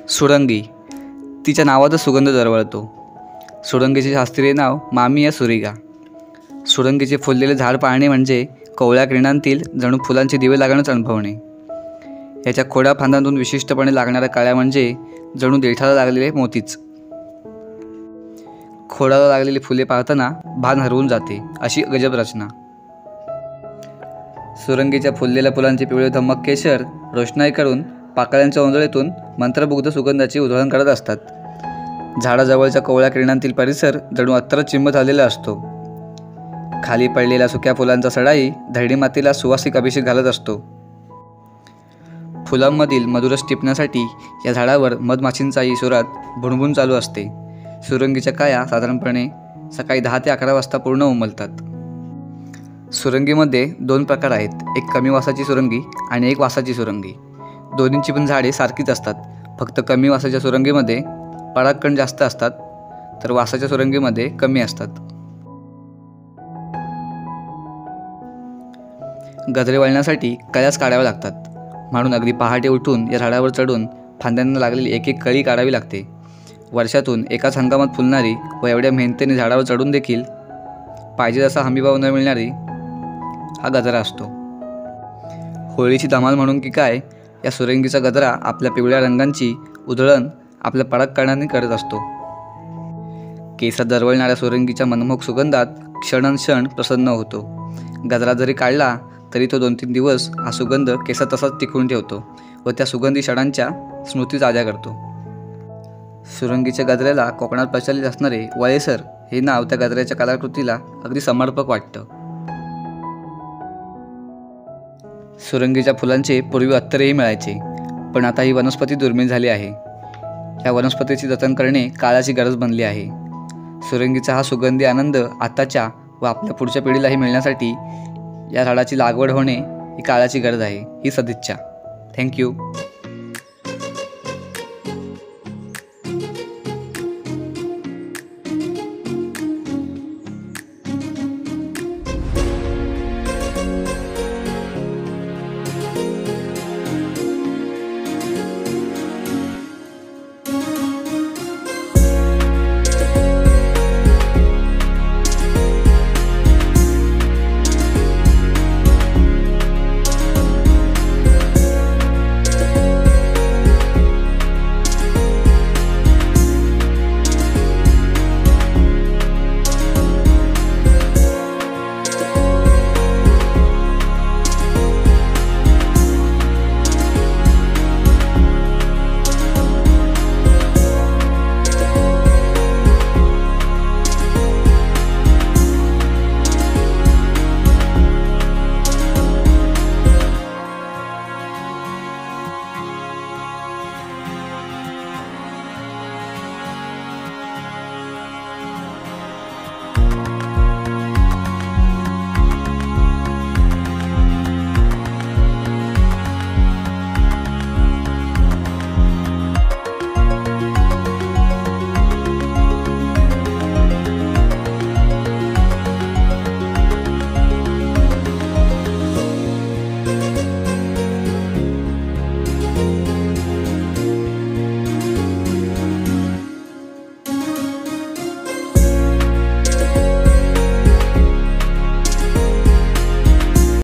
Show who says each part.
Speaker 1: सुरंगी, तिच्या नावातच सुगंध दरवळतो. सुरंगीचे शास्त्रीय नाव मामिया सुरिगा. सुरंगीचे फुललेले झाड पाहणे म्हणजे कोवळ्या किरणांतील जणू फुलांचे दिवे लागणंच अनुभवणे. याच्या खोड्या फांद्यांतून विशिष्टपणे लागणाऱ्या काळ्या म्हणजे जणू देठाला लागलेले मोतीच. खोडाला लागलेली फुले पाहताना भान हरवून जाते, अशी गजब रचना. सुरंगीच्या फुललेल्या फुलांचे पिवळे धम्मक केशर रोषणाई करून पाकळ्यांच्या ओंजळीतून मंत्रमुग्ध सुगंधाची उधळण करत असतात. झाडाजवळच्या कोवळ्या किरणांतील परिसर जणू अत्तर चिंब झालेला असतो. खाली पडलेल्या सुक्या फुलांचा सडाई धरणी मातीला सुवासिक अभिषेक घालत असतो. फुलांमधील मधुरस टिपण्यासाठी या झाडावर मधमाशींचाही सुरात भुणभुण चालू असते. सुरंगीच्या काया साधारणपणे सकाळी 10 ते 11 वाजता पूर्ण उमलतात. सुरंगीमध्ये 2 प्रकार आहेत, एक कमी वासाची सुरंगी आणि एक वासाची सुरंगी. दोन्हींची पण झाडे सारखीच असतात, फक्त कमी वासाच्या सुरंगीमध्ये परागकण जास्त असतात तर वासाच्या सुरंगीमध्ये कमी असतात. गजरे वळण्यासाठी कळ्याच काढाव्या लागतात, म्हणून अगदी पहाटे उठून या झाडावर चढून फांद्यांना लागलेली एक एक कळी काढावी लागते. वर्षातून एकाच हंगामात फुलणारी व एवढ्या मेहनतीने झाडावर चढून देखील पाहिजे तसा हमीभाव न मिळणारी हा गजरा असतो. होळीची धमाल म्हणून की काय, या सुरंगीचा गजरा आपल्या पिवळ्या रंगांची उधळण आपल्या परागकणांनी करत असतो. केसात दरवळणाऱ्या सुरंगीच्या मनमोहक सुगंधात क्षणोक्षण प्रसन्न होतो. गजरा जरी काढला तरी तो 2-3 दिवस हा सुगंध केसात तसाच टिकवून ठेवतो व त्या सुगंधी क्षणांच्या स्मृती ताज्या करतो. सुरंगीच्या गजऱ्याला कोकणात प्रचलित असणारे वळेसर हे नाव त्या गजऱ्याच्या कलाकृतीला अगदी समर्पक वाटतं. सुरंगीच्या फुलांचे पूर्वी अत्तरही मिळायचे, पण आता ही वनस्पती दुर्मिळ झाली आहे. या वनस्पतीचे जतन करणे काळाची गरज बनली आहे. सुरंगीचा हा सुगंधी आनंद आताच्या व आपल्या पुढच्या पिढीलाही मिळण्यासाठी या झाडाची लागवड होणे ही काळाची गरज आहे. ही सदिच्छा. थँक्यू.